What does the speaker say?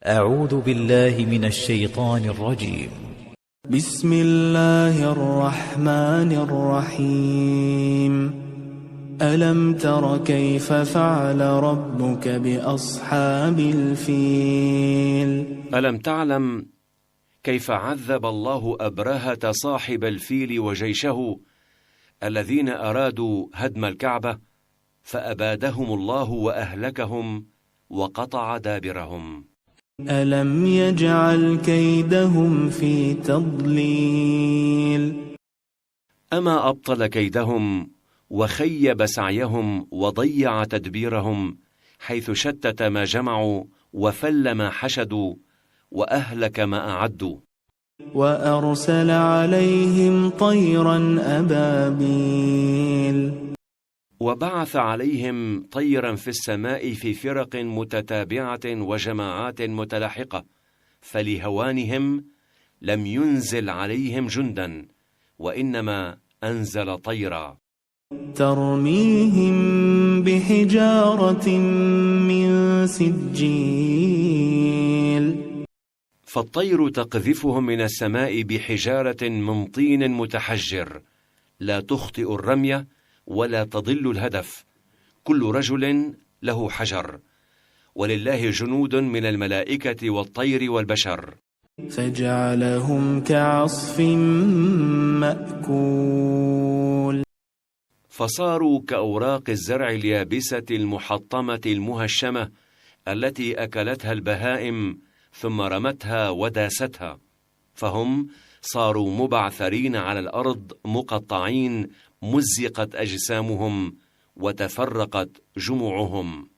أعوذ بالله من الشيطان الرجيم. بسم الله الرحمن الرحيم. ألم تر كيف فعل ربك بأصحاب الفيل؟ ألم تعلم كيف عذب الله أبرهة صاحب الفيل وجيشه الذين أرادوا هدم الكعبة، فأبادهم الله وأهلكهم وقطع دابرهم. ألم يجعل كيدهم في تضليل؟ أما أبطل كيدهم وخيب سعيهم وضيع تدبيرهم، حيث شتت ما جمعوا وفل ما حشدوا وأهلك ما أعدوا. وأرسل عليهم طيرا أبابيل، وبعث عليهم طيرا في السماء في فرق متتابعة وجماعات متلاحقة، فلهوانهم لم ينزل عليهم جندا، وإنما أنزل طيرا ترميهم بحجارة من سجيل. فالطير تقذفهم من السماء بحجارة من طين متحجر، لا تخطئ الرمية ولا تضل الهدف، كل رجل له حجر، ولله جنود من الملائكة والطير والبشر. فجعلهم كعصف مأكول. فصاروا كأوراق الزرع اليابسة المحطمة المهشمة التي أكلتها البهائم ثم رمتها وداستها، فهم صاروا مبعثرين على الأرض مقطعين، مزقت أجسامهم وتفرقت جموعهم.